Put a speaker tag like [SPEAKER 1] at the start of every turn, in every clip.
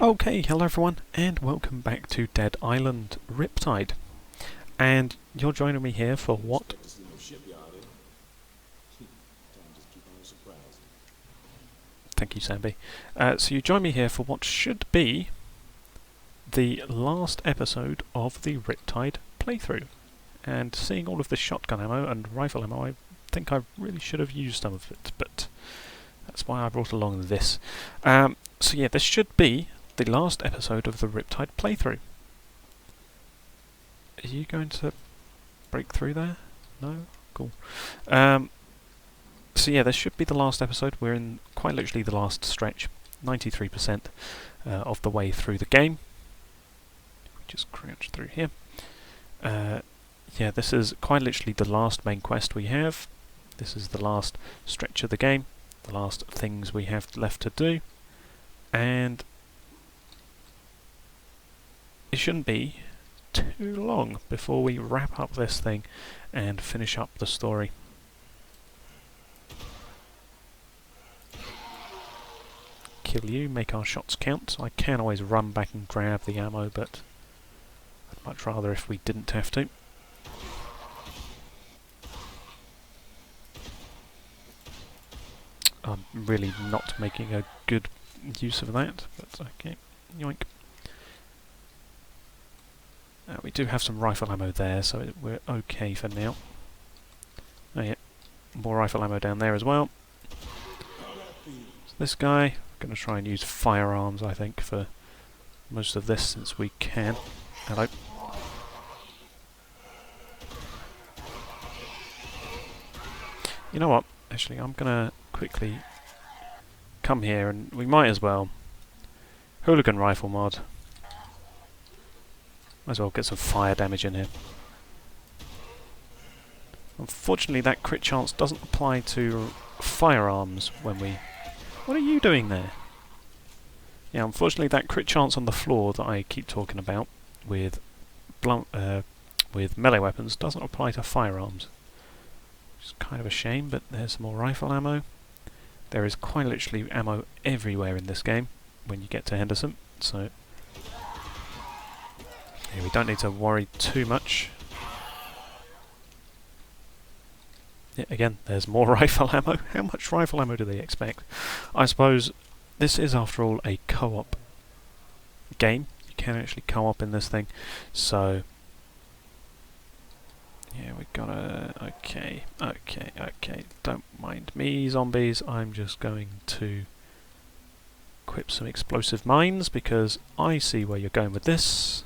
[SPEAKER 1] Okay, hello everyone, and welcome back to Dead Island Riptide. And you're joining me here for what? Thank you, Samby. So you join me here for what should be the last episode of the Riptide playthrough. And seeing all of this shotgun ammo and rifle ammo, I think I really should have used some of it, but that's why I brought along this. So yeah, this should be the last episode of the Riptide playthrough. Are you going to break through there? No? Cool. So yeah, this should be the last episode. We're in quite literally the last stretch, 93% of the way through the game. Just crouch through here. Yeah, this is quite literally the last main quest we have. This is the last stretch of the game, the last things we have left to do, and it shouldn't be too long before we wrap up this thing and finish up the story. Kill you, make our shots count. I can always run back and grab the ammo, but I'd much rather if we didn't have to. I'm really not making a good use of that, but okay, yoink. We do have some rifle ammo there, so we're okay for now. Oh yeah, more rifle ammo down there as well. So this guy, I'm going to try and use firearms, I think, for most of this since we can. Hello. You know what? Actually, I'm going to quickly come here and we might as well. Hooligan rifle mod. Might as well get some fire damage in here. Unfortunately, that crit chance doesn't apply to firearms when we... What are you doing there? Yeah, unfortunately, that crit chance on the floor that I keep talking about with melee weapons doesn't apply to firearms. Which is kind of a shame, but there's some more rifle ammo. There is quite literally ammo everywhere in this game when you get to Henderson, so... Yeah, we don't need to worry too much. Yeah, again, there's more rifle ammo. How much rifle ammo do they expect? I suppose this is, after all, a co-op game. You can actually co-op in this thing. So, yeah, we gotta... Okay. Don't mind me, zombies. I'm just going to equip some explosive mines because I see where you're going with this.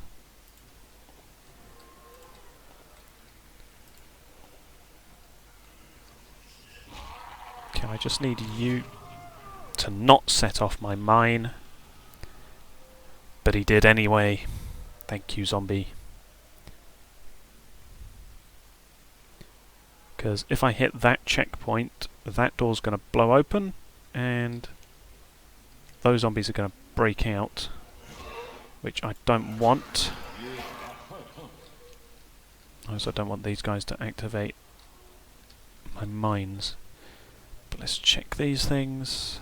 [SPEAKER 1] I just need you to not set off my mine. But he did anyway. Thank you, zombie. Because if I hit that checkpoint, that door's going to blow open, and those zombies are going to break out, which I don't want. I also don't want these guys to activate my mines. But let's check these things.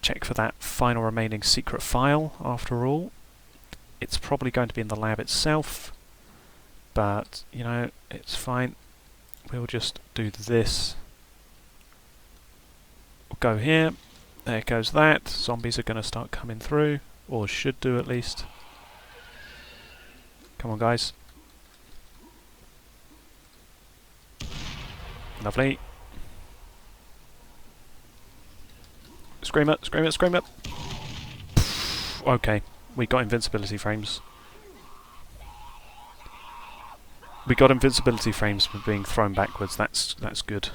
[SPEAKER 1] Check for that final remaining secret file, after all. It's probably going to be in the lab itself, but, you know, it's fine. We'll just do this. We'll go here. There goes that. Zombies are going to start coming through, or should do at least. Come on, guys. Lovely. Scream it, scream it, scream it! Okay, we got invincibility frames. We got invincibility frames for being thrown backwards, that's good.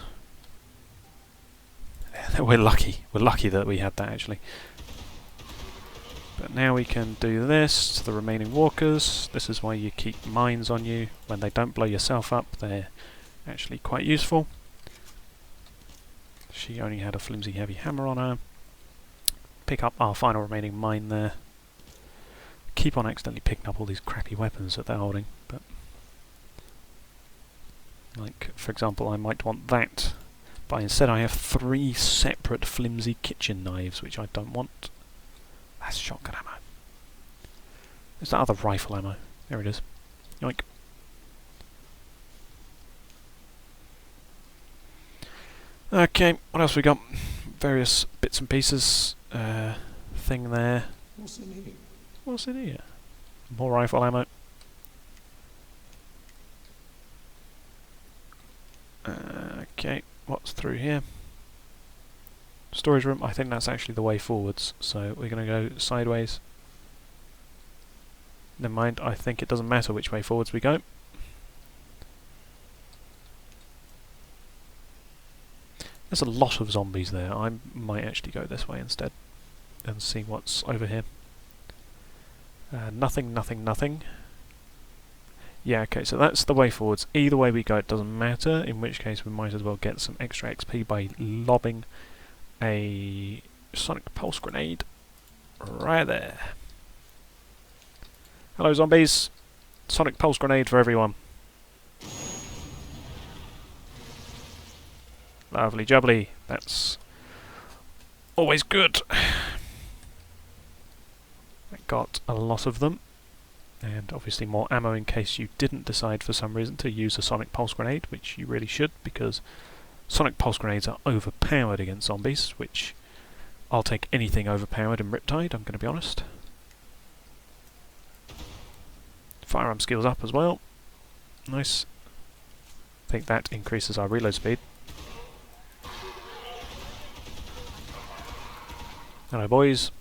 [SPEAKER 1] We're lucky that we had that actually. But now we can do this to the remaining walkers. This is why you keep mines on you. When they don't blow yourself up, they're actually quite useful. She only had a flimsy heavy hammer on her. Pick up our final remaining mine there. Keep on accidentally picking up all these crappy weapons that they're holding, but... Like, for example, I might want that, but instead I have 3 separate flimsy kitchen knives, which I don't want. That's shotgun ammo. There's that other rifle ammo. There it is. Yoink. Okay, what else we got? Various bits and pieces. Thing there.
[SPEAKER 2] What's in here?
[SPEAKER 1] What's in here? More rifle ammo. Okay, what's through here? Storage room. I think that's actually the way forwards, so we're going to go sideways. Never mind, I think it doesn't matter which way forwards we go. There's a lot of zombies there. I might actually go this way instead and see what's over here. Nothing, nothing, nothing. Yeah, okay, so that's the way forwards. Either way we go, it doesn't matter, in which case we might as well get some extra XP by lobbing a sonic pulse grenade right there. Hello, zombies. Sonic pulse grenade for everyone. Lovely jubbly. That's always good. I got a lot of them. And obviously more ammo in case you didn't decide for some reason to use a sonic pulse grenade, which you really should, because sonic pulse grenades are overpowered against zombies, which I'll take anything overpowered in Riptide, I'm going to be honest. Firearm skills up as well. Nice. I think that increases our reload speed. Hello, boys.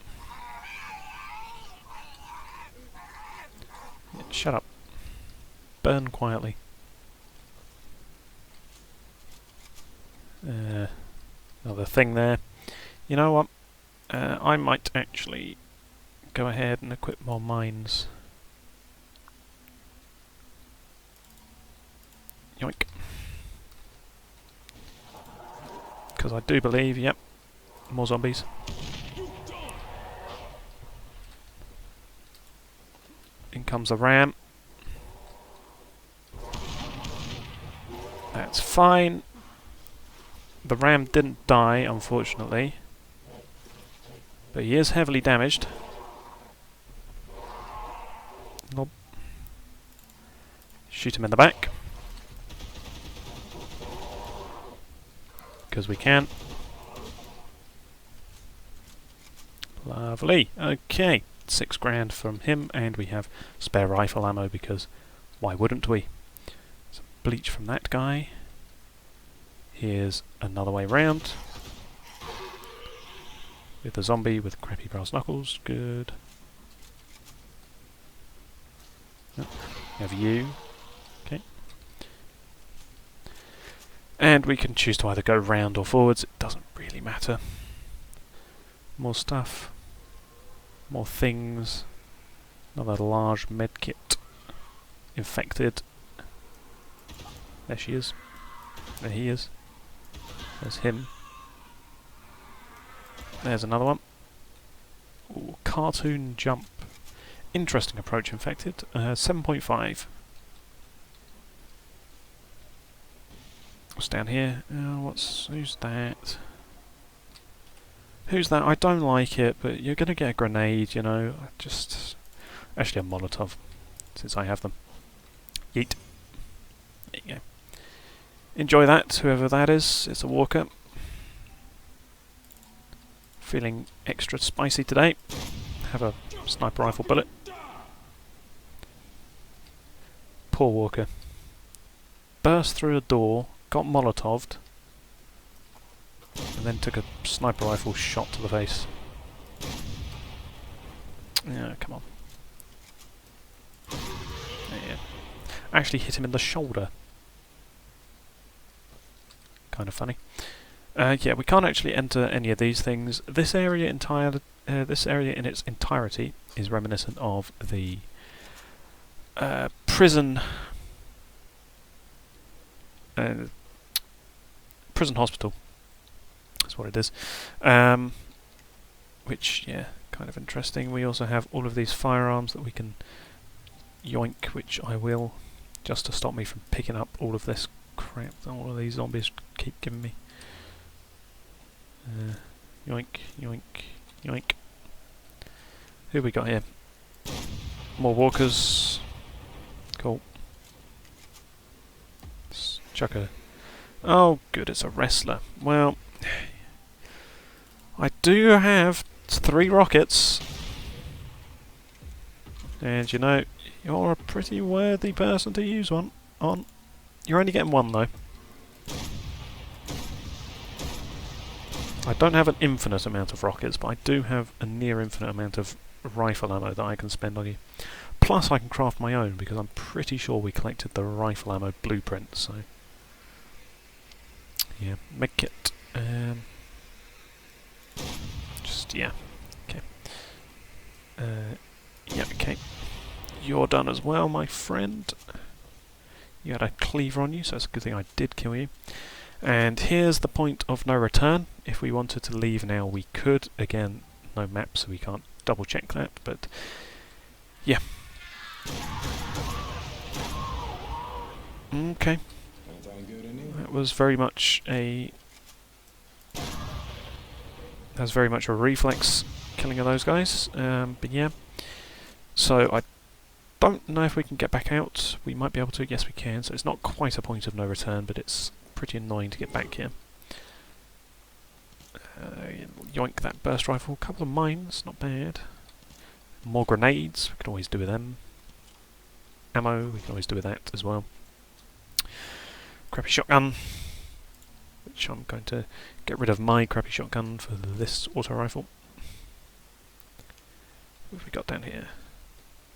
[SPEAKER 1] Shut up. Burn quietly. Another thing there. You know what? I might actually go ahead and equip more mines. Yoink. Because I do believe, yep, more zombies. In comes the ram. That's fine. The ram didn't die, unfortunately. But he is heavily damaged. Nope. Shoot him in the back. Because we can. Lovely. Okay. 6 grand from him, and we have spare rifle ammo because why wouldn't we? Some bleach from that guy. Here's another way round. With a zombie with crappy brass knuckles. Good. Oh, we have you. Okay. And we can choose to either go round or forwards. It doesn't really matter. More stuff. More things. Another large medkit. Infected. There she is. There he is. There's him. There's another one. Ooh, cartoon jump. Interesting approach, infected. 7.5. What's down here? Who's that? Who's that? I don't like it, but you're going to get a grenade, you know. Actually a molotov, since I have them. Yeet. There you go. Enjoy that, whoever that is. It's a walker. Feeling extra spicy today. Have a sniper rifle bullet. Poor walker. Burst through a door, got molotoved, and then took a sniper rifle shot to the face. Yeah, come on. Yeah. Actually hit him in the shoulder. Kind of funny. Yeah, we can't actually enter any of these things. This area in its entirety is reminiscent of the prison hospital. That's what it is. Which, yeah, kind of interesting. We also have all of these firearms that we can yoink, which I will, just to stop me from picking up all of this crap that all of these zombies keep giving me. Yoink, yoink, yoink. Who we got here? More walkers. Cool. Let's chuck a... Oh, good, it's a wrestler. Well, I do have 3 rockets. And you know, you're a pretty worthy person to use one on. You're only getting 1 though. I don't have an infinite amount of rockets, but I do have a near infinite amount of rifle ammo that I can spend on you. Plus I can craft my own, because I'm pretty sure we collected the rifle ammo blueprint, so... Yeah, medkit. Yeah. Okay. Yeah, okay. You're done as well, my friend. You had a cleaver on you, so it's a good thing I did kill you. And here's the point of no return. If we wanted to leave now, we could. Again, no map, so we can't double check that, but yeah. Okay. That was very much a... That's very much a reflex killing of those guys, but yeah. So I don't know if we can get back out. We might be able to. Yes, we can. So it's not quite a point of no return, but it's pretty annoying to get back here. Yoink that burst rifle. A couple of mines, not bad. More grenades. We can always do with them. Ammo. We can always do with that as well. Crappy shotgun. Which I'm going to get rid of my crappy shotgun for this auto rifle. What have we got down here?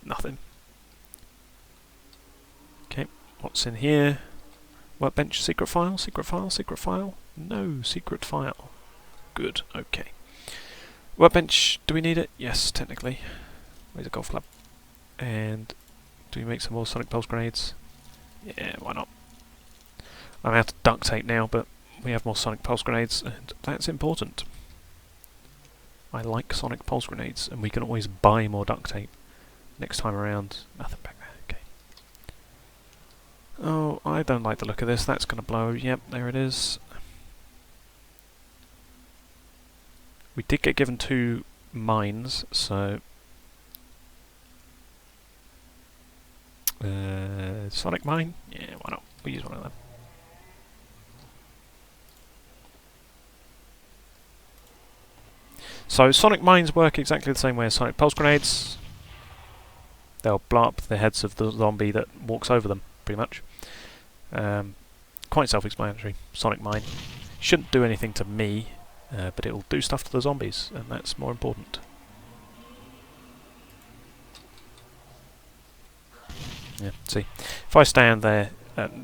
[SPEAKER 1] Nothing. Okay, what's in here? Workbench, secret file, secret file, secret file? No, secret file. Good, okay. Workbench, do we need it? Yes, technically. Where's the golf club? And do we make some more sonic pulse grenades? Yeah, why not? I'm out of duct tape now, but we have more sonic pulse grenades, and that's important. I like sonic pulse grenades, and we can always buy more duct tape next time around. Nothing back there, okay. Oh, I don't like the look of this. That's going to blow. Yep, there it is. We did get given 2 mines, so... Sonic mine? Yeah, why not? We'll use one of them. So sonic mines work exactly the same way as sonic pulse grenades. They'll blow up the heads of the zombie that walks over them, pretty much. Quite self-explanatory. Sonic mine shouldn't do anything to me, but it'll do stuff to the zombies, and that's more important. Yeah, see, if I stand there,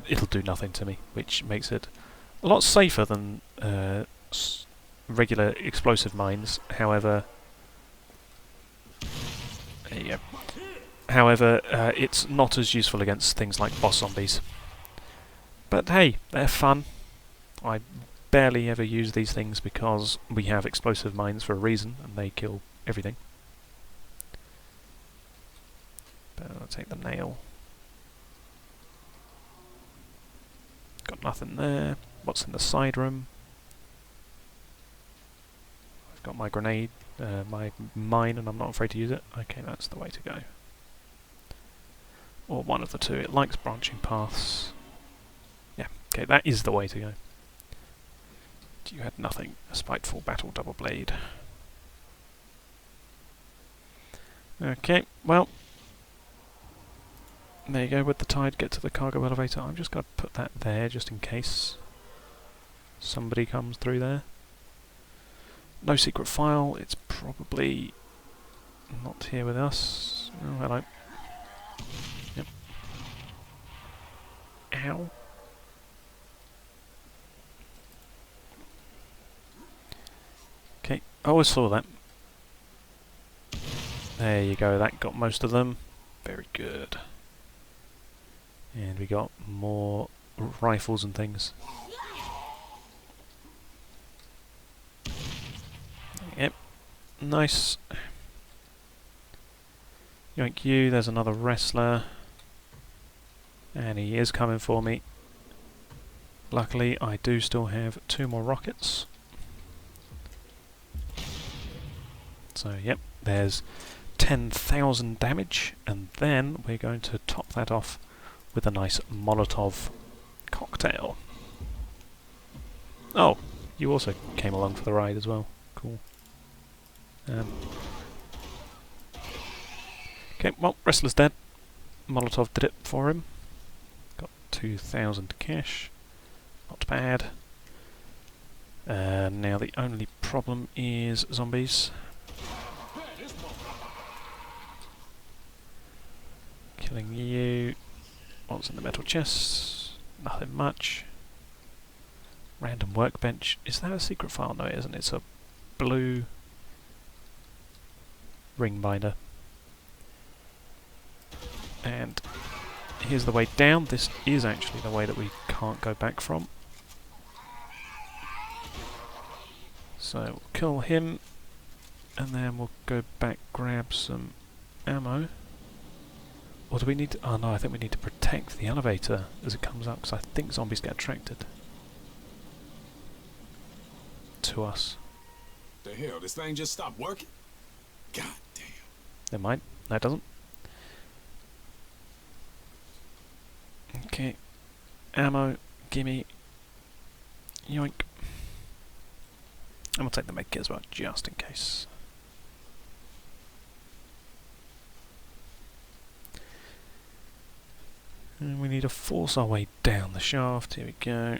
[SPEAKER 1] it'll do nothing to me, which makes it a lot safer than regular explosive mines. However, there you go. However, it's not as useful against things like boss zombies. But hey, they're fun. I barely ever use these things because we have explosive mines for a reason, and they kill everything. But I'll take the nail. Got nothing there. What's in the side room? I've got my grenade, my mine, and I'm not afraid to use it. Okay, that's the way to go. Or one of the two. It likes branching paths. Yeah, okay, that is the way to go. You had nothing. A spiteful battle double blade. Okay, well, there you go. With the tide, get to the cargo elevator. I'm just going to put that there just in case somebody comes through there. No secret file. It's probably not here with us. Oh, hello. Yep. Ow. Okay, oh, I saw that. There you go, that got most of them. Very good. And we got more rifles and things. Yep, nice. Yoink you, there's another wrestler. And he is coming for me. Luckily, I do still have 2 more rockets. So, yep, there's 10,000 damage, and then we're going to top that off with a nice molotov cocktail. Oh, you also came along for the ride as well. Cool. Okay, well, Wrestler's dead. Molotov did it for him. Got 2,000 cash. Not bad. Now the only problem is zombies. Killing you. What's in the metal chest? Nothing much. Random workbench. Is that a secret file? No, it isn't. It's a blue ring binder. And here's the way down. This is actually the way that we can't go back from. So we'll kill him, and then we'll go back, grab some ammo. Or do we need to... Oh no, I think we need to protect the elevator as it comes up, because I think zombies get attracted to us.
[SPEAKER 2] The hell, this thing just stopped working? God damn.
[SPEAKER 1] It might. No, it doesn't. Okay. Ammo, gimme. Yoink. And we'll take the medkit as well, just in case. And we need to force our way down the shaft. Here we go.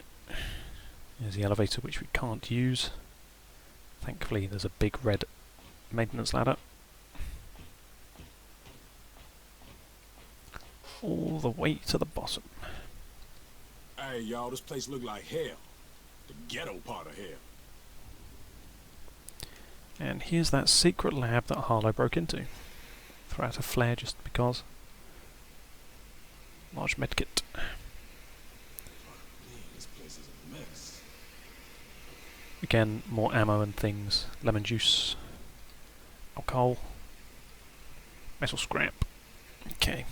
[SPEAKER 1] There's the elevator, which we can't use. Thankfully, there's a big red maintenance ladder. All the way to the bottom.
[SPEAKER 2] Hey, y'all, this place look like hell. The ghetto part of hell.
[SPEAKER 1] And here's that secret lab that Harlow broke into. Throw out a flare just because. Large medkit.
[SPEAKER 2] This place is a mess.
[SPEAKER 1] Again, more ammo and things. Lemon juice. Alcohol. Metal scrap. Okay.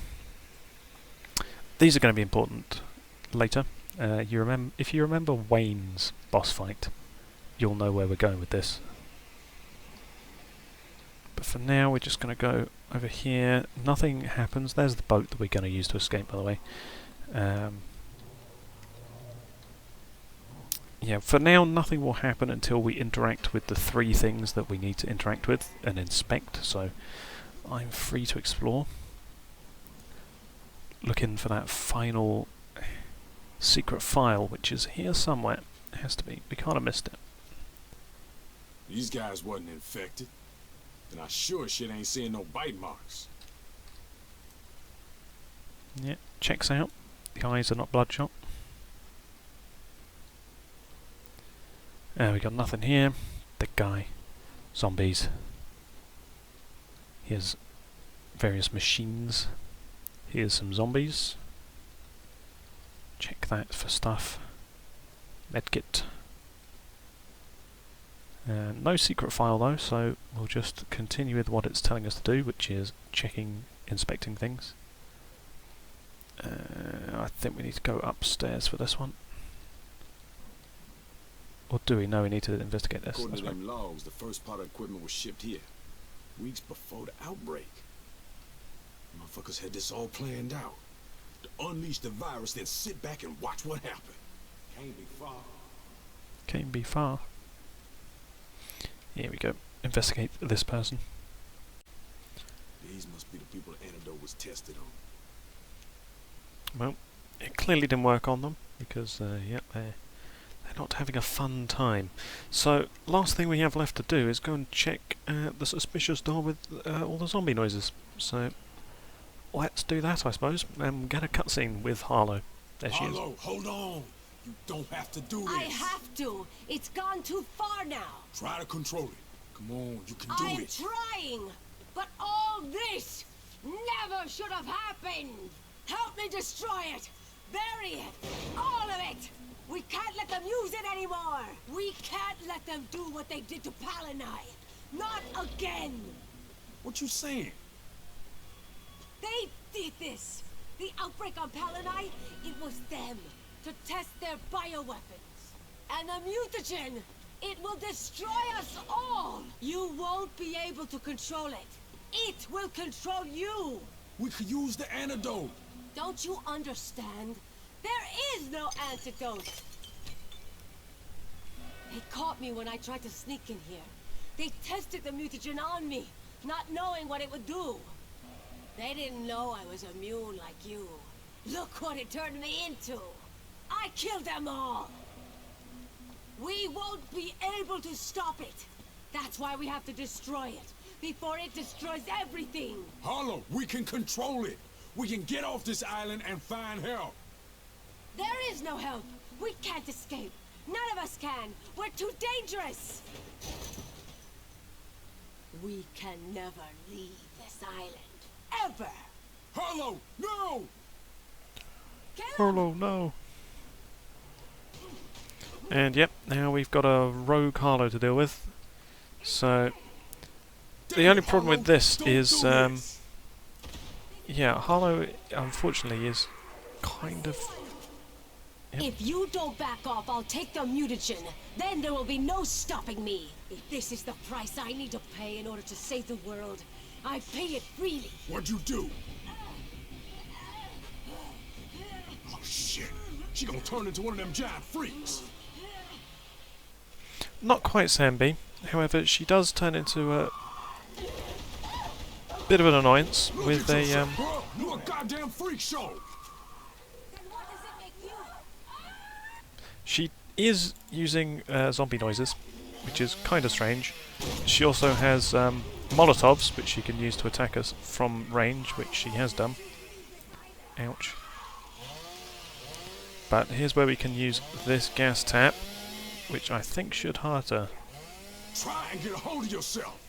[SPEAKER 1] These are going to be important later. If you remember Wayne's boss fight, you'll know where we're going with this. But for now, we're just going to go over here. Nothing happens. There's the boat that we're going to use to escape, by the way. Yeah, for now, nothing will happen until we interact with the 3 things that we need to interact with and inspect. So I'm free to explore. Looking for that final secret file, which is here somewhere. It has to be. We can't have missed it.
[SPEAKER 2] These guys wasn't infected. And I sure shit ain't seeing no bite marks.
[SPEAKER 1] Yeah, checks out. The eyes are not bloodshot. We got nothing here. The guy. Zombies. Here's various machines. Here's some zombies. Check that for stuff. Medkit. No secret file though, so we'll just continue with what it's telling us to do, which is checking, inspecting things. I think we need to go upstairs for this one. Or do we? No, we need to investigate this.
[SPEAKER 2] According to them logs, the first part of equipment was shipped here, weeks before the outbreak. Motherfuckers had this all planned out. To unleash the virus, then sit back and watch what happened. Can't be far.
[SPEAKER 1] Can't be far. Here we go. Investigate this person.
[SPEAKER 2] These must be the people the antidote was tested on.
[SPEAKER 1] Well, it clearly didn't work on them because, yep, they're not having a fun time. So, last thing we have left to do is go and check the suspicious door with all the zombie noises. So, let's do that, I suppose, and get a cutscene with Harlow. There she is.
[SPEAKER 2] Harlow, hold on! You don't have to do this!
[SPEAKER 3] I have to! It's gone too far now!
[SPEAKER 2] Try to control it. Come on, you can do it!
[SPEAKER 3] I'm trying! But all this never should have happened! Help me destroy it! Bury it! All of it! We can't let them use it anymore! We can't let them do what they did to Palanai! Not again!
[SPEAKER 2] What you saying?
[SPEAKER 3] They did this! The outbreak on Palanai, it was them, to test their bioweapons. And the mutagen, it will destroy us all! You won't be able to control it. it will control you.
[SPEAKER 2] We could use the antidote.
[SPEAKER 3] Don't you understand? There is no antidote. They caught me when I tried to sneak in here. They tested the mutagen on me, not knowing what it would do. They didn't know I was immune like you. Look what it turned me into. I killed them all. We won't be able to stop it. That's why we have to destroy it, before it destroys everything.
[SPEAKER 2] Harlow, we can control it. We can get off this island and find help.
[SPEAKER 3] There is no help. We can't escape. None of us can. We're too dangerous. We can never leave this island. Ever.
[SPEAKER 2] Harlow, no!
[SPEAKER 1] Harlow, no. And yep, now we've got a rogue Harlow to deal with. So the only problem with this is, yeah, Harlow unfortunately is kind of. Yep.
[SPEAKER 3] If you don't back off, I'll take the mutagen. Then there will be no stopping me. If this is the price I need to pay in order to save the world, I pay it freely.
[SPEAKER 2] What'd you do? Oh shit! She gonna turn into one of them giant freaks.
[SPEAKER 1] Not quite Samby. However, she does turn into a bit of an annoyance with a
[SPEAKER 2] You a goddamn freak show.
[SPEAKER 3] Then what does it make you?
[SPEAKER 1] She is using zombie noises, which is kind of strange. She also has molotovs, which she can use to attack us from range, which she has done. Ouch. But here's where we can use this gas tap, which I think should hurt her.
[SPEAKER 2] Try and get a hold of yourself.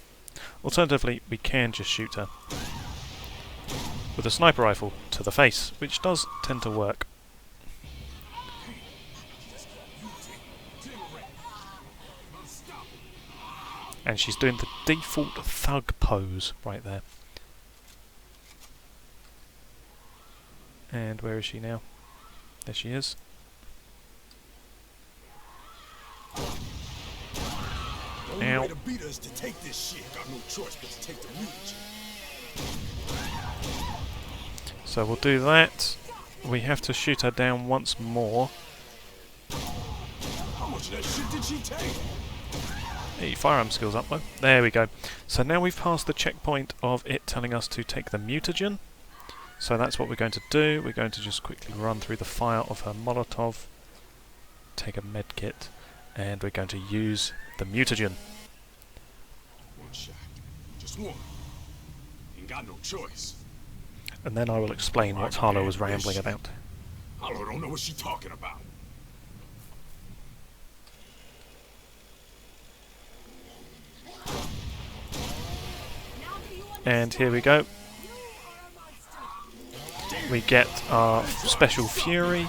[SPEAKER 1] Alternatively, we can just shoot her with a sniper rifle to the face, which does tend to work. And she's doing the default thug pose right there. And where is she now? There she is.
[SPEAKER 2] The only
[SPEAKER 1] Ow.
[SPEAKER 2] way to beat us to take this shit. Got no choice but to take the mutagen.
[SPEAKER 1] So we'll do that. We have to shoot her down once more.
[SPEAKER 2] How much of that shit did she take?
[SPEAKER 1] Hey, firearm skills up though. There we go. So now we've passed the checkpoint of it telling us to take the mutagen. So that's what we're going to do. We're going to just quickly run through the fire of her molotov, take a med kit, and we're going to use the mutagen.
[SPEAKER 2] One shot. Just one. Ain't got no choice.
[SPEAKER 1] And then I will explain what Harlow was rambling about.
[SPEAKER 2] Harlow don't know what she's talking about.
[SPEAKER 1] And here we go. We get our special fury,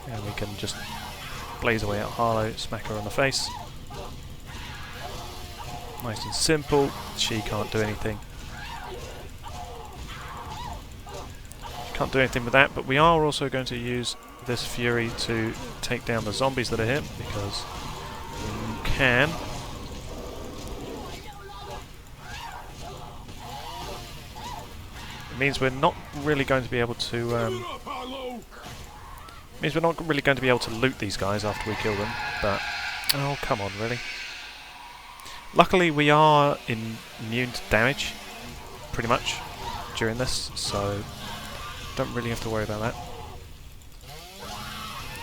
[SPEAKER 1] and we can just blaze away at Harlow, smack her on the face. Nice and simple. She can't do anything. She can't do anything with that, but we are also going to use this fury to take down the zombies that are here, because we can. Means we're not really going to be able to means we're not really going to be able to loot these guys after we kill them, but oh come on, really. Luckily we are immune to damage pretty much during this, so don't really have to worry about that.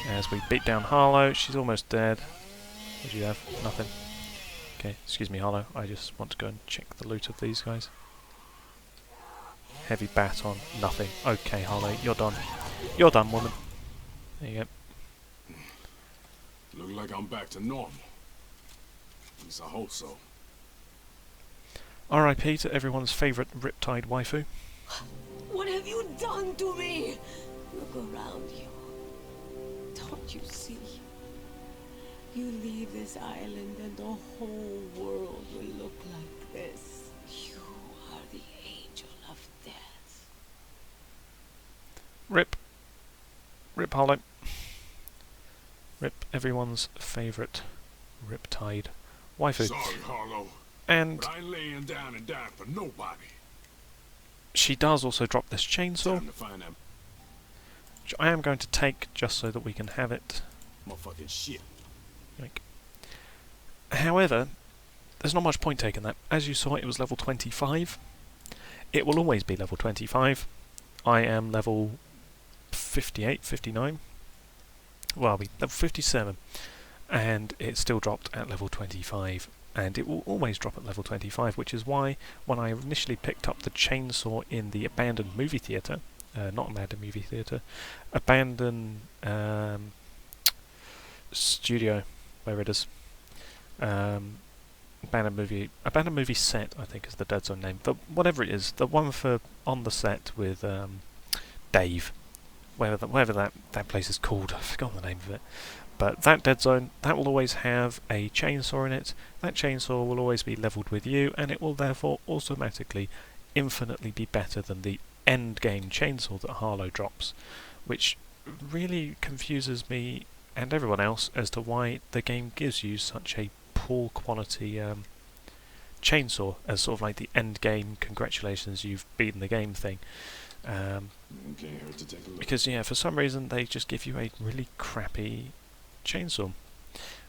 [SPEAKER 1] As we beat down Harlow, she's almost dead. What do you have? Nothing. Okay, excuse me Harlow, I just want to go and check the loot of these guys. Heavy baton, nothing. Okay, Harlow, you're done. You're done, woman. There you go.
[SPEAKER 2] Look like I'm back to normal. At least I hope so.
[SPEAKER 1] R.I.P. to everyone's favourite Riptide waifu.
[SPEAKER 3] What have you done to me? Look around you. Don't you see? You leave this island and the whole world will look like this. You are the angel of death.
[SPEAKER 1] Rip. Rip Harlow. Rip everyone's favourite Riptide waifu.
[SPEAKER 2] Sorry, Harlow.
[SPEAKER 1] And
[SPEAKER 2] But I ain't laying down and dying for nobody.
[SPEAKER 1] she does also drop this chainsaw,
[SPEAKER 2] Time to find that
[SPEAKER 1] which I am going to take just so that we can have it.
[SPEAKER 2] motherfucking shit.
[SPEAKER 1] Like, however, there's not much point taking that. As you saw, it was level 25. It will always be level 25. I am level 58, 59. Well, I'll be level 57. And it still dropped at level 25. And it will always drop at level 25, which is why when I initially picked up the chainsaw in the abandoned movie theatre, not abandoned movie theatre, abandoned studio, where it is, abandoned movie set, I think is the Dead Zone name, whatever it is, the one for on the set with Dave, whatever that place is called, I've forgotten the name of it. But that Dead Zone, that will always have a chainsaw in it. That chainsaw will always be leveled with you, and it will therefore automatically, infinitely be better than the end game chainsaw that Harlow drops, which really confuses me and everyone else as to why the game gives you such a poor quality chainsaw as sort of like the end game, congratulations, you've beaten the game thing. Because yeah, for some reason they just give you a really crappy chainsaw,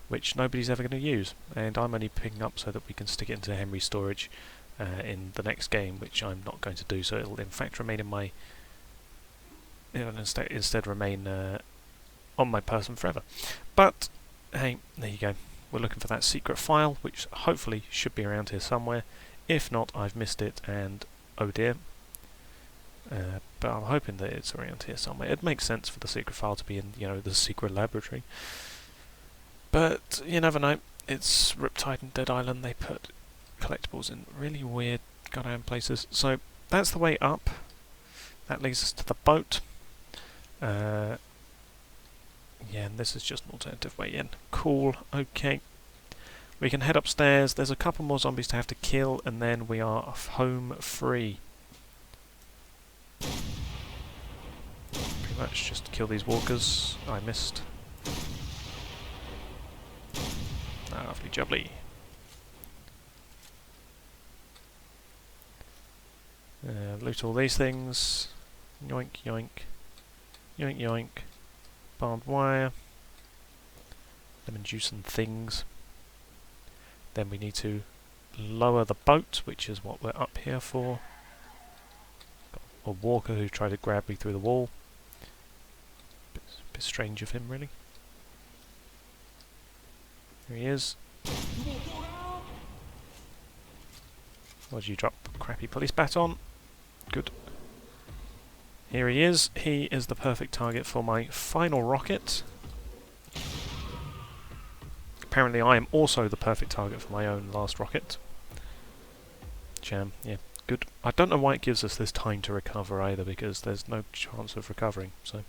[SPEAKER 1] which nobody's ever going to use, and I'm only picking up so that we can stick it into Henry storage in the next game, which I'm not going to do, so it'll in fact remain in my instead remain on my person forever. But hey, there you go, we're looking for that secret file, which hopefully should be around here somewhere. If not, I've missed it, and oh dear. But I'm hoping that it's around here somewhere. It makes sense for the secret file to be in, the secret laboratory. But you never know. It's Riptide and Dead Island. They put collectibles in really weird goddamn places. So that's the way up. That leads us to the boat. Yeah, and this is just an alternative way in. Cool. Okay. We can head upstairs. There's a couple more zombies to have to kill, and then we are home free. Pretty much just kill these walkers. I missed. Lovely jubbly. Loot all these things. Yoink, yoink. Yoink, yoink. Barbed wire. Lemon juice and things. Then we need to lower the boat, which is what we're up here for. Got a walker who tried to grab me through the wall. Bit strange of him, really. Here he is. What did you drop? Crappy police baton. Good. Here he is. He is the perfect target for my final rocket. Apparently I am also the perfect target for my own last rocket. Jam, yeah, good. I don't know why it gives us this time to recover either, because there's no chance of recovering, so...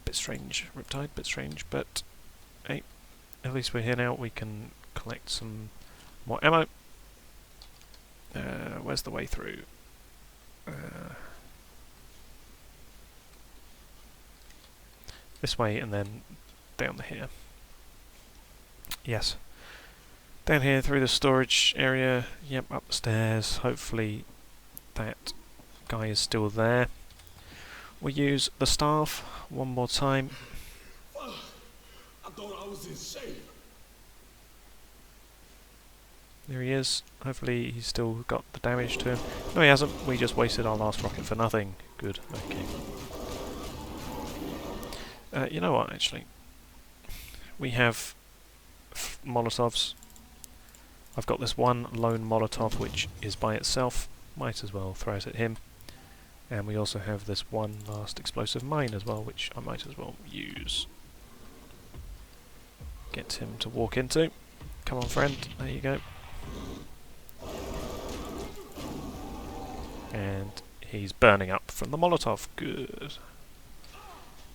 [SPEAKER 1] Bit strange, Riptide, bit strange, but... Hey, at least we're here now, we can collect some more ammo. Where's the way through? This way and then down here. Yes. Down here through the storage area. Yep, up the stairs. Hopefully that guy is still there. We'll use the staff one more time.
[SPEAKER 2] I thought I was in shape.
[SPEAKER 1] There he is. Hopefully he's still got the damage to him. No, he hasn't. We just wasted our last rocket for nothing. Good. Okay. You know what, actually? We have molotovs. I've got this one lone molotov which is by itself. Might as well throw it at him. And we also have this one last explosive mine as well, which I might as well use. Get him to walk into. Come on, friend. There you go. And he's burning up from the molotov. Good.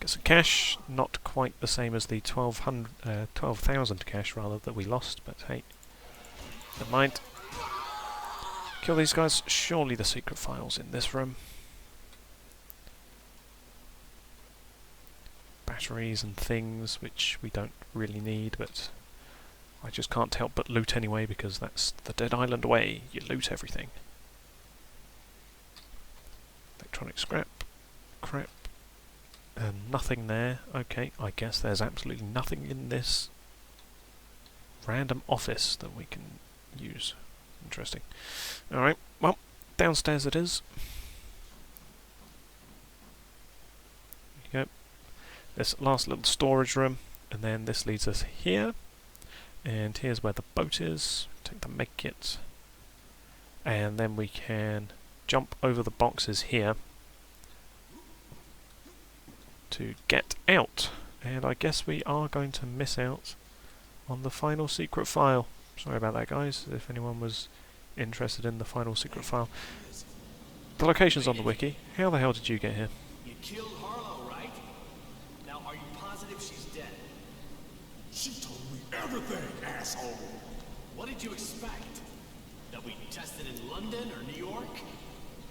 [SPEAKER 1] Get some cash. Not quite the same as the 12,000 cash rather that we lost, but hey, never mind. Kill these guys. Surely the secret file's in this room. Batteries and things which we don't really need, but I just can't help but loot anyway, because that's the Dead Island way. You loot everything. Electronic scrap. Crap. And nothing there. Okay, I guess there's absolutely nothing in this random office that we can use. Interesting. Alright, well, downstairs it is. There you go. This last little storage room, and then this leads us here. And here's where the boat is. Take the med kit. And then we can jump over the boxes here to get out. And I guess we are going to miss out on the final secret file. Sorry about that, guys, if anyone was interested in the final secret file. The location's on the wiki. How the hell did you get here?
[SPEAKER 4] You killed Harlow, right? Now, are you positive she's dead?
[SPEAKER 2] She told me everything, asshole.
[SPEAKER 4] What did you expect? That we tested in London or New York?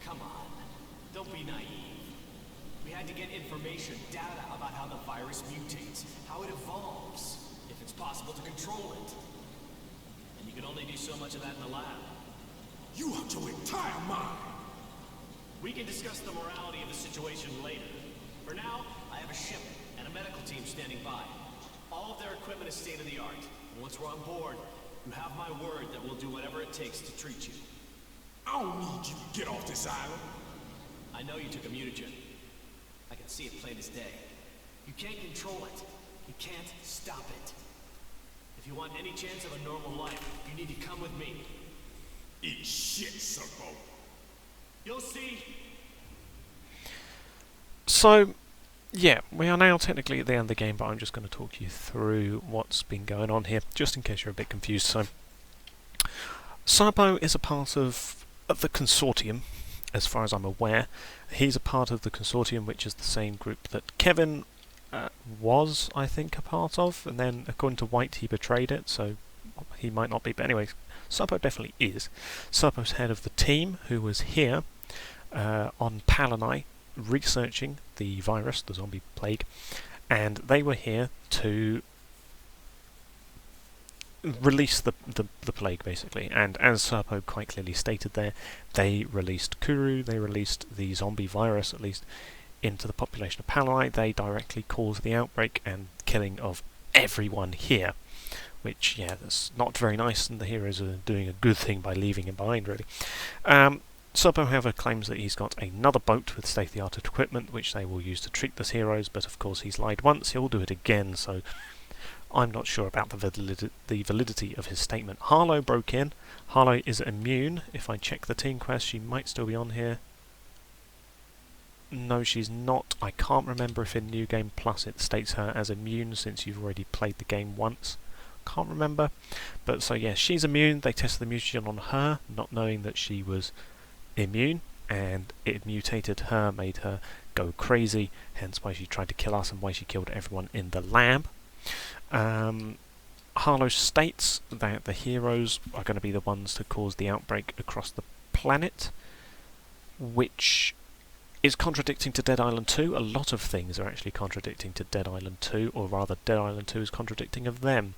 [SPEAKER 4] Come on, don't be naive. We had to get information, data about how the virus mutates, how it evolves, if it's possible to control it. And you can only do so much of that in the lab.
[SPEAKER 2] You out your entire mind.
[SPEAKER 4] We can discuss the morality of the situation later. For now, I have a ship and a medical team standing by. All of their equipment is state-of-the-art. And once we're on board, you have my word that we'll do whatever it takes to treat you.
[SPEAKER 2] I don't need you to get off this island.
[SPEAKER 4] I know you took a mutagen. I can see it plain as day. You can't control it. You can't stop it. If you want any chance of a normal life, you need to come with me.
[SPEAKER 2] Eat shit, Serpo.
[SPEAKER 4] You'll see.
[SPEAKER 1] So, yeah, we are now technically at the end of the game, but I'm just going to talk you through what's been going on here, just in case you're a bit confused. So, Serpo is a part of the consortium, as far as I'm aware. He's a part of the consortium, which is the same group that Kevin was, I think, a part of, and then, according to White, he betrayed it, so he might not be, but anyway, Serpo definitely is. Serpo's head of the team, who was here on Palanai, researching the virus, the zombie plague, and they were here to release the plague, basically. And as Serpo quite clearly stated there, they released Kuru, they released the zombie virus, at least, into the population of Palanai. They directly caused the outbreak and killing of everyone here, which, yeah, that's not very nice, and the heroes are doing a good thing by leaving him behind, really. Serpo, however, claims that he's got another boat with state-of-the-art equipment, which they will use to treat the heroes, but of course he's lied once, he'll do it again, so I'm not sure about the validity of his statement. Harlow broke in. Harlow is immune. If I check the team quest, she might still be on here. No, she's not. I can't remember if in New Game Plus it states her as immune, since you've already played the game once. Can't remember. But so yeah, she's immune. They tested the mutagen on her, not knowing that she was immune, and it mutated her, made her go crazy, hence why she tried to kill us and why she killed everyone in the lab. Harlow states that the heroes are going to be the ones to cause the outbreak across the planet, which is contradicting to Dead Island 2. A lot of things are actually contradicting to Dead Island 2, or rather Dead Island 2 is contradicting of them.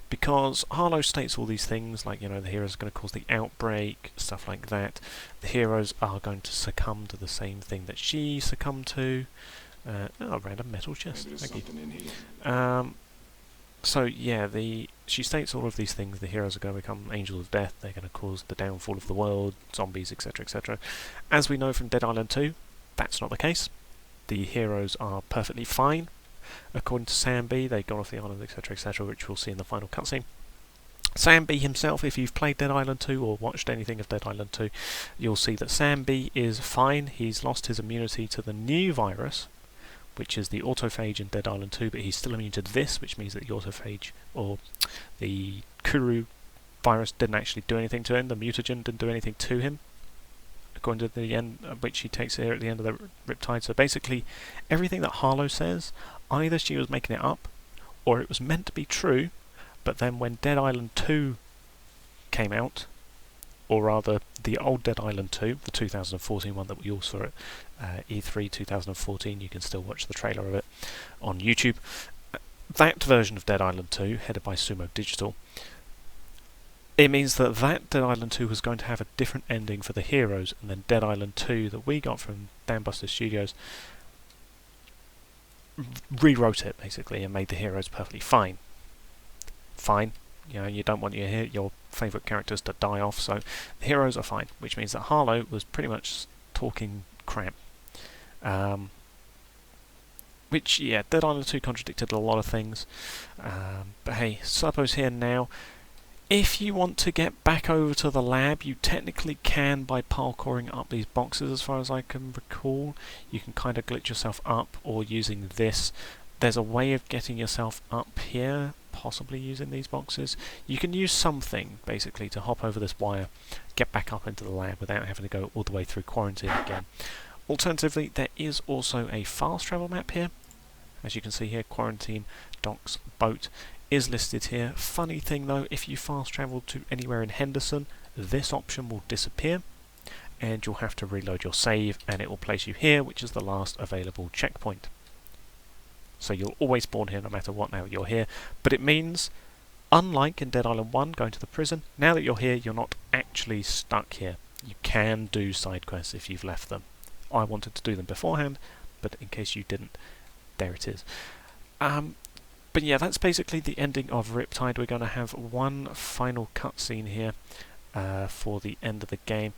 [SPEAKER 1] Because Harlow states all these things, like, you know, the heroes are going to cause the outbreak, stuff like that. The heroes are going to succumb to the same thing that she succumbed to. Random metal chest. Thank you. So yeah, she states all of these things. The heroes are going to become angels of death. They're going to cause the downfall of the world, zombies, etc., etc. As we know from Dead Island 2, that's not the case. The heroes are perfectly fine. According to Sam B, they got off the island, etc., etc., which we'll see in the final cutscene. Sam B himself, if you've played Dead Island 2 or watched anything of Dead Island 2, you'll see that Sam B is fine. He's lost his immunity to the new virus, which is the autophage in Dead Island 2, but he's still immune to this, which means that the autophage, or the Kuru virus, didn't actually do anything to him. The mutagen didn't do anything to him, according to the end, which he takes here at the end of the Riptide. So basically, everything that Harlow says, either she was making it up, or it was meant to be true, but then when Dead Island 2 came out, or rather the old Dead Island 2, the 2014 one that we all saw at E3 2014, you can still watch the trailer of it on YouTube. That version of Dead Island 2, headed by Sumo Digital, it means that Dead Island 2 was going to have a different ending for the heroes, and then Dead Island 2 that we got from Dambuster Studios rewrote it basically and made the heroes perfectly fine. Fine, you know, you don't want your favourite characters to die off, so the heroes are fine, which means that Harlow was pretty much talking crap. Which, yeah, Dead Island 2 contradicted a lot of things, but hey, Serpo's here now. If you want to get back over to the lab, you technically can by parkouring up these boxes, as far as I can recall. You can kind of glitch yourself up, or using this. There's a way of getting yourself up here, possibly using these boxes. You can use something, basically, to hop over this wire, get back up into the lab without having to go all the way through quarantine again. Alternatively, there is also a fast travel map here. As you can see here, Quarantine Docks Boat is listed here. Funny thing though, if you fast travel to anywhere in Henderson, this option will disappear and you'll have to reload your save, and it will place you here, which is the last available checkpoint. So you'll always spawn here no matter what now that you're here, but it means, unlike in Dead Island 1 going to the prison, now that you're here you're not actually stuck here. You can do side quests if you've left them. I wanted to do them beforehand, but in case you didn't, there it is. But yeah, that's basically the ending of Riptide. We're going to have one final cutscene here for the end of the game.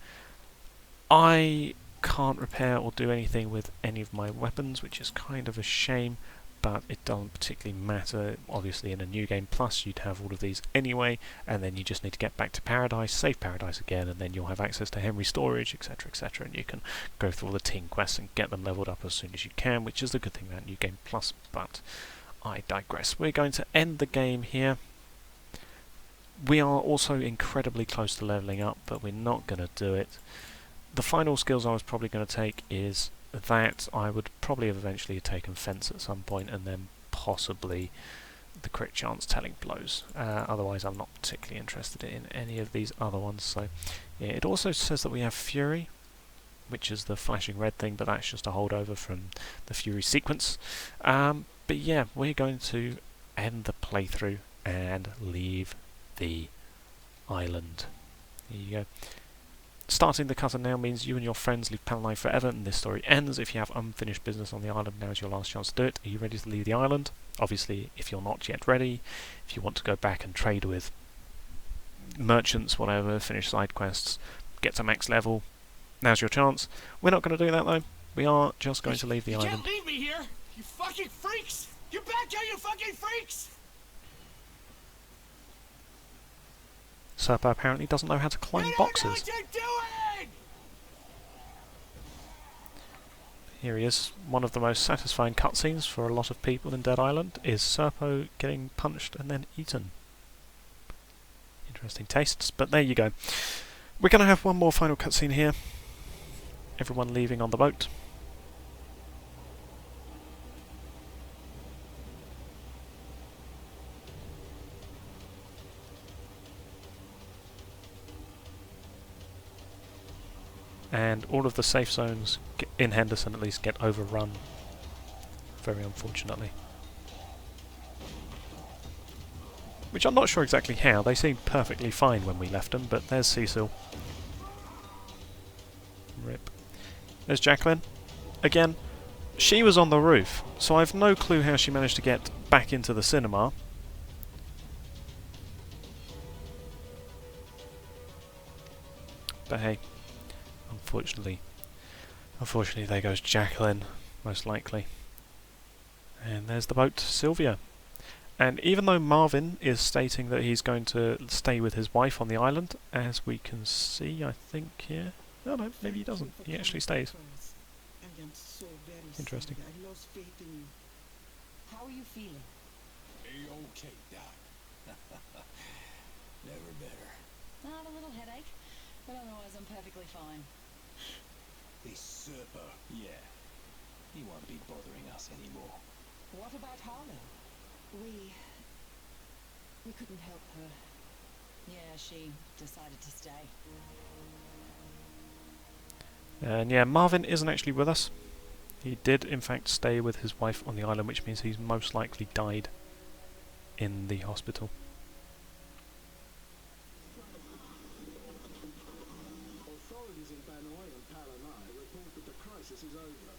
[SPEAKER 1] I can't repair or do anything with any of my weapons, which is kind of a shame, but it doesn't particularly matter. Obviously in a new game plus you'd have all of these anyway, and then you just need to get back to Paradise, save Paradise again, and then you'll have access to Henry storage, etc, etc, and you can go through all the team quests and get them leveled up as soon as you can, which is the good thing about new game plus, but I digress. We're going to end the game here. We are also incredibly close to leveling up, but we're not going to do it. The final skills I was probably going to take is that I would probably have eventually taken Fence at some point, and then possibly the crit chance telling blows. Otherwise I'm not particularly interested in any of these other ones. So yeah, it also says that we have Fury, which is the flashing red thing, but that's just a holdover from the Fury sequence. But yeah, we're going to end the playthrough and leave the island. There you go. Starting the cutter now means you and your friends leave Palanai forever, and this story ends. If you have unfinished business on the island, now is your last chance to do it. Are you ready to leave the island? Obviously, if you're not yet ready, if you want to go back and trade with merchants, whatever, finish side quests, get to max level, now's your chance. We're not going to do that though. We are just going to leave the island.
[SPEAKER 4] You can't leave me here! You fucking freaks! Get back here, you fucking freaks!
[SPEAKER 1] Serpo apparently doesn't know how to climb boxes.
[SPEAKER 4] Know what you're doing!
[SPEAKER 1] Here he is. One of the most satisfying cutscenes for a lot of people in Dead Island is Serpo getting punched and then eaten. Interesting tastes, but there you go. We're going to have one more final cutscene here. Everyone leaving on the boat. And all of the safe zones in Henderson at least get overrun, very unfortunately. Which I'm not sure exactly how. They seemed perfectly fine when we left them, but there's Cecil. Rip. There's Jacqueline. Again, she was on the roof, so I've no clue how she managed to get back into the cinema. But hey, unfortunately there goes Jacqueline, most likely. And there's the boat, Sylvia. And even though Marvin is stating that he's going to stay with his wife on the island, as we can see, I think here. Oh no, maybe he doesn't. He actually stays. Interesting.
[SPEAKER 3] I lost faith in you. How are you feeling?
[SPEAKER 2] A-okay, Doc. Never better.
[SPEAKER 3] Not a little headache, but otherwise I'm perfectly fine.
[SPEAKER 2] This Serpo, yeah. He won't be bothering us anymore.
[SPEAKER 3] What about Harlow? We couldn't help her. Yeah, she decided to stay.
[SPEAKER 1] And yeah, Marvin isn't actually with us. He did in fact stay with his wife on the island, which means he's most likely died in the hospital.
[SPEAKER 5] crisis is over.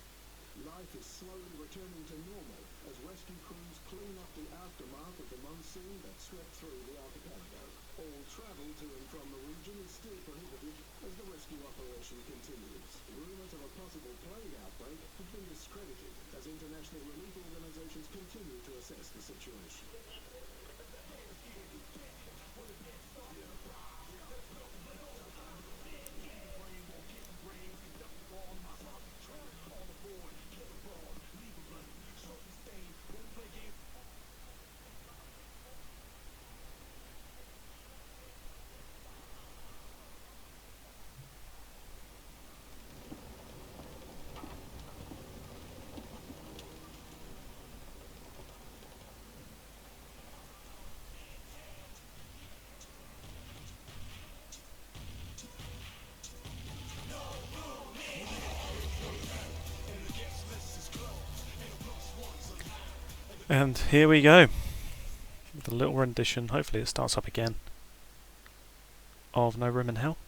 [SPEAKER 5] Life is slowly returning to normal as rescue crews clean up the aftermath of the monsoon that swept through the archipelago. All travel to and from the region is still prohibited as the rescue operation continues. Rumors of a possible plague outbreak have been discredited as international relief organizations continue to assess the situation.
[SPEAKER 1] And here we go, with a little rendition, hopefully it starts up again, of No Room in Hell.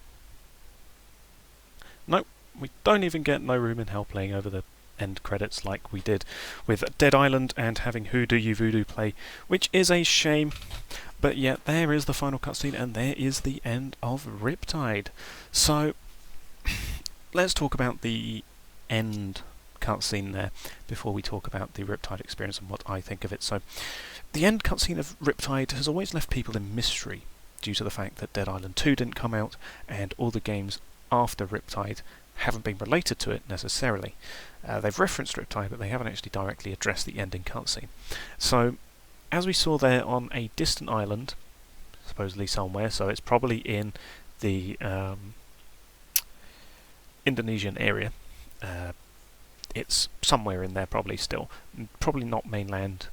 [SPEAKER 1] Nope, we don't even get No Room in Hell playing over the end credits like we did with Dead Island and having Who Do You Voodoo play, which is a shame, but yet there is the final cutscene and there is the end of Riptide. So, let's talk about the end cutscene there before we talk about the Riptide experience and what I think of it. So, the end cutscene of Riptide has always left people in mystery due to the fact that Dead Island 2 didn't come out and all the games after Riptide haven't been related to it necessarily. They've referenced Riptide, but they haven't actually directly addressed the ending cutscene. So, as we saw there on a distant island, supposedly somewhere, so it's probably in the Indonesian area. It's somewhere in there probably still. Probably not mainland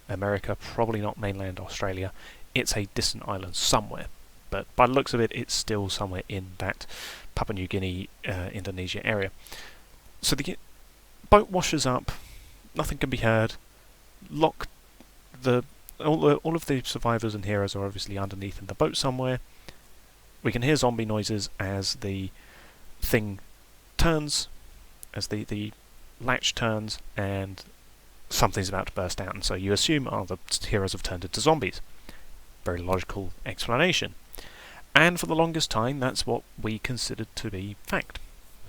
[SPEAKER 1] America, probably not mainland Australia. It's a distant island somewhere. But by the looks of it, it's still somewhere in that Papua New Guinea, Indonesia area. So the boat washes up, nothing can be heard. All of the survivors and heroes are obviously underneath in the boat somewhere. We can hear zombie noises as the thing turns, as the latch turns, and something's about to burst out. And so you assume, the heroes have turned into zombies. Very logical explanation. And for the longest time, that's what we considered to be fact.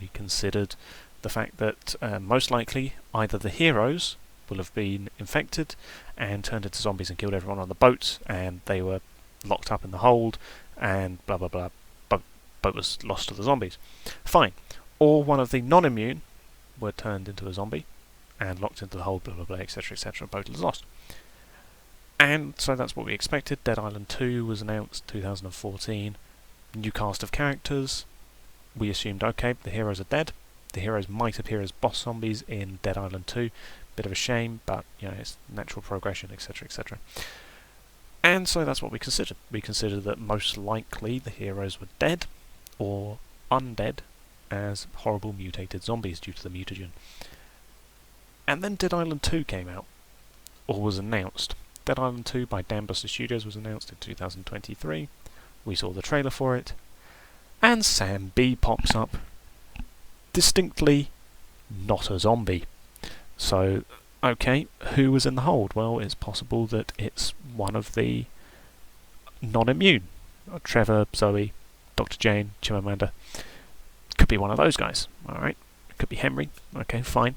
[SPEAKER 1] We considered the fact that most likely either the heroes will have been infected and turned into zombies and killed everyone on the boat, and they were locked up in the hold, and blah blah blah, boat was lost to the zombies. Fine. Or one of the non-immune were turned into a zombie and locked into the hold, blah blah blah, etc etc, boat was lost. And so that's what we expected. Dead Island 2 was announced 2014. New cast of characters. We assumed, okay, the heroes are dead. The heroes might appear as boss zombies in Dead Island 2. Bit of a shame, but it's natural progression, etc etc. And so that's what we considered. We considered that most likely the heroes were dead or undead as horrible mutated zombies due to the mutagen. And then Dead Island 2 came out, or was announced. Dead Island 2 by Dan Buster Studios was announced in 2023. We saw the trailer for it, and Sam B pops up, distinctly not a zombie. So, okay, who was in the hold? Well, it's possible that it's one of the non-immune. Trevor, Zoe, Dr. Jane, Chimamanda. Could be one of those guys. Alright. Could be Henry. Okay, fine.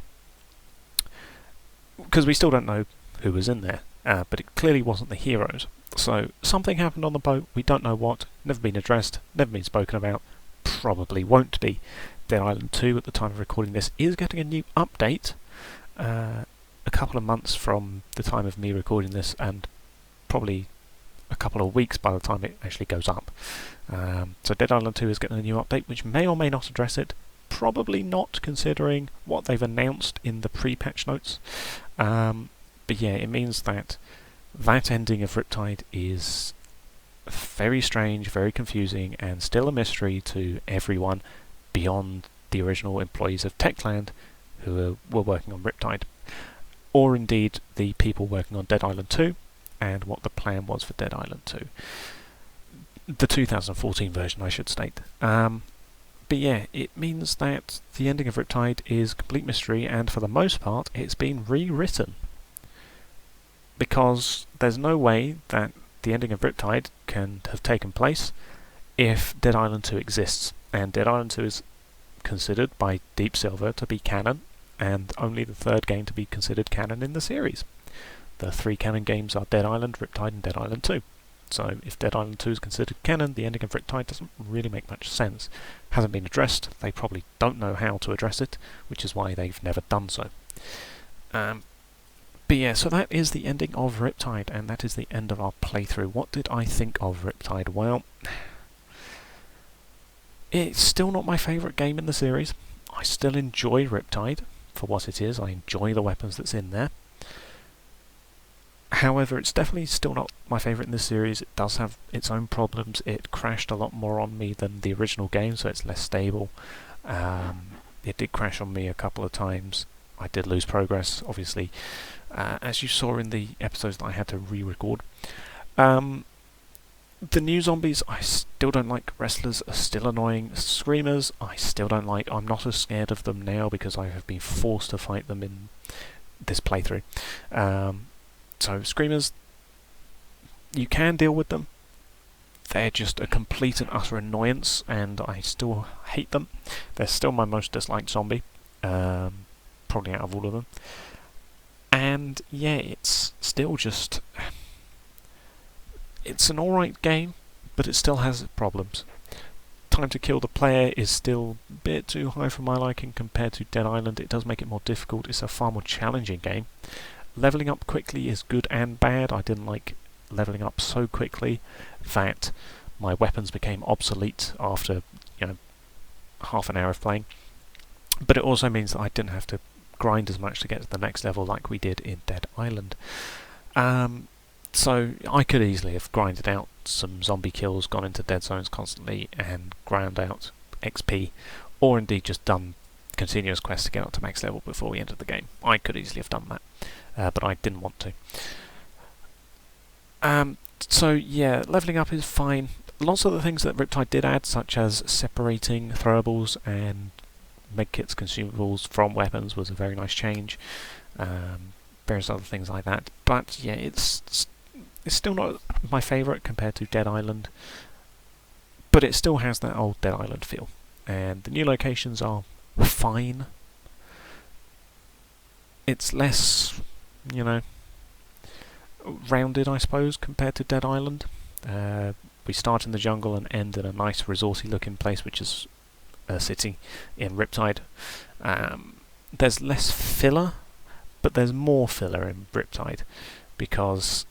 [SPEAKER 1] Because we still don't know who was in there. But it clearly wasn't the heroes. So, something happened on the boat. We don't know what. Never been addressed. Never been spoken about. Probably won't be. Dead Island 2, at the time of recording this, is getting a new update. A couple of months from the time of me recording this, and probably a couple of weeks by the time it actually goes up. So Dead Island 2 is getting a new update, which may or may not address it. Probably not, considering what they've announced in the pre-patch notes. But yeah, it means that ending of Riptide is very strange, very confusing, and still a mystery to everyone beyond the original employees of Techland who were working on Riptide, or indeed the people working on Dead Island 2 and what the plan was for Dead Island 2. The 2014 version, I should state. But yeah, it means that the ending of Riptide is complete mystery, and for the most part, it's been rewritten. Because there's no way that the ending of Riptide can have taken place if Dead Island 2 exists. And Dead Island 2 is considered by Deep Silver to be canon, and only the third game to be considered canon in the series. The 3 canon games are Dead Island, Riptide, and Dead Island 2. So if Dead Island 2 is considered canon, the ending of Riptide doesn't really make much sense. Hasn't been addressed, they probably don't know how to address it, which is why they've never done so. But yeah, so that is the ending of Riptide, and that is the end of our playthrough. What did I think of Riptide? Well, it's still not my favourite game in the series. I still enjoy Riptide for what it is. I enjoy the weapons that's in there. However, it's definitely still not my favourite in this series. It does have its own problems. It crashed a lot more on me than the original game, so it's less stable. It did crash on me a couple of times. I did lose progress, obviously, as you saw in the episodes that I had to re-record. The new zombies, I still don't like. Wrestlers are still annoying. Screamers, I still don't like. I'm not as scared of them now because I have been forced to fight them in this playthrough. So Screamers, you can deal with them. They're just a complete and utter annoyance, and I still hate them. They're still my most disliked zombie, probably out of all of them. And yeah, it's still just... It's an alright game, but it still has problems. Time to kill the player is still a bit too high for my liking compared to Dead Island. It does make it more difficult. It's a far more challenging game. Leveling up quickly is good and bad. I didn't like leveling up so quickly that my weapons became obsolete after, half an hour of playing. But it also means that I didn't have to grind as much to get to the next level like we did in Dead Island. So I could easily have grinded out some zombie kills, gone into dead zones constantly and ground out XP, or indeed just done continuous quests to get up to max level before we entered the game. I could easily have done that, but I didn't want to. So yeah, leveling up is fine. Lots of the things that Riptide did add, such as separating throwables and medkits, consumables from weapons, was a very nice change. Various other things like that. But yeah, it's still not my favourite compared to Dead Island, but it still has that old Dead Island feel. And the new locations are fine. It's less, rounded, I suppose, compared to Dead Island. We start in the jungle and end in a nice resorty looking place, which is a city in Riptide. There's less filler, but there's more filler in Riptide, because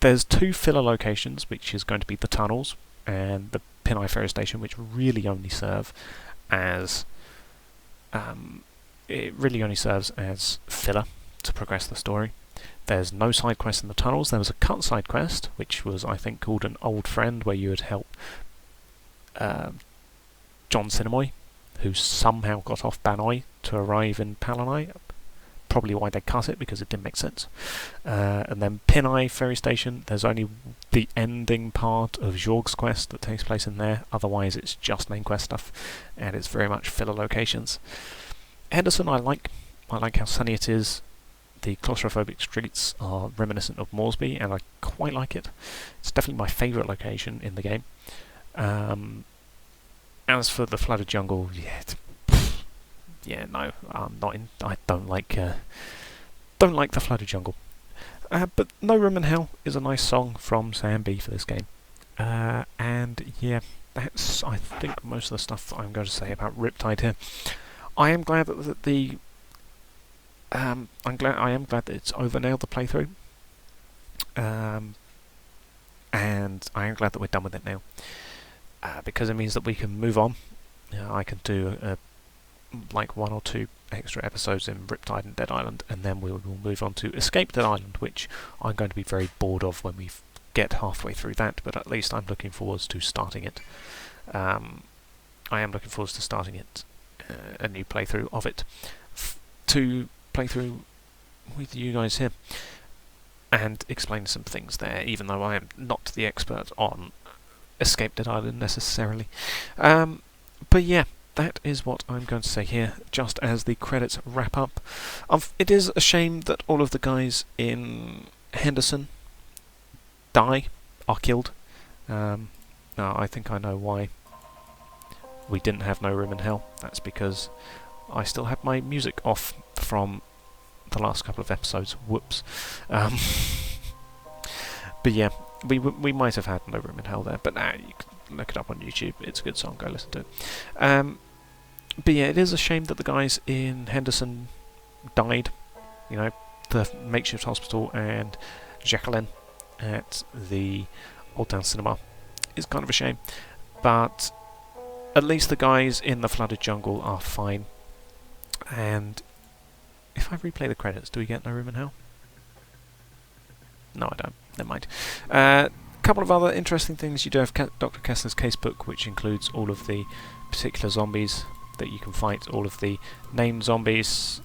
[SPEAKER 1] there's 2 filler locations, which is going to be the tunnels and the Palanai ferry station, which really only serve as filler to progress the story. There's no side quest in the tunnels. There was a cut side quest, which was, I think, called An Old Friend, where you would help John Cinemoy, who somehow got off Palanai to arrive in Palanai. Probably why they cut it, because it didn't make sense. And then Palanai ferry station, there's only the ending part of Jorg's quest that takes place in there. Otherwise it's just main quest stuff, and it's very much filler locations. Henderson I like how sunny it is. The claustrophobic streets are reminiscent of Moresby, and I quite like it. It's definitely my favourite location in the game. As for the flooded jungle, I'm not in. I don't like the flooded jungle. But No Room in Hell is a nice song from Sam B for this game. And yeah, that's, I think, most of the stuff that I'm going to say about Riptide here. I am glad that I am glad that it's over now, the playthrough. And I am glad that we're done with it now, because it means that we can move on. I can do like 1 or 2 extra episodes in Riptide and Dead Island, and then we will move on to Escape Dead Island, which I'm going to be very bored of when we get halfway through that, but at least I'm looking forward to starting it. I am looking forward to starting it, a new playthrough of it, to play through with you guys here and explain some things there, even though I am not the expert on escape Dead Island necessarily. But yeah, that is what I'm going to say here, just as the credits wrap up. It is a shame that all of the guys in Henderson are killed. Now, I think I know why we didn't have No Room in Hell. That's because I still had my music off from the last couple of episodes. Whoops. But yeah, we might have had No Room in Hell there, but you can look it up on YouTube. It's a good song, go listen to it. But yeah, it is a shame that the guys in Henderson died. You know, the makeshift hospital and Jacqueline at the Old Town Cinema is kind of a shame. But at least the guys in the flooded jungle are fine. And if I replay the credits, do we get No Room in Hell? No, I don't. Never mind. A couple of other interesting things. You do have Dr. Kessler's casebook, which includes all of the particular zombies that you can fight, all of the named zombies,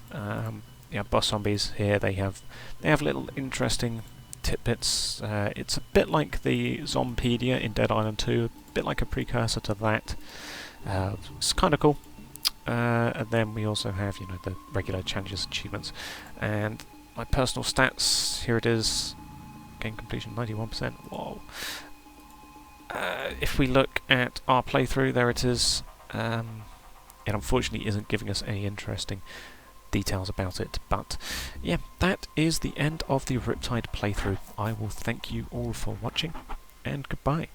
[SPEAKER 1] boss zombies here. They have little interesting tidbits. It's a bit like the Zompedia in Dead Island 2, a bit like a precursor to that. It's kind of cool. And then we also have, the regular challenges, achievements, and my personal stats. Here it is. Game completion 91%. Whoa. If we look at our playthrough, there it is. It unfortunately isn't giving us any interesting details about it, but yeah, that is the end of the Riptide playthrough. I will thank you all for watching, and goodbye.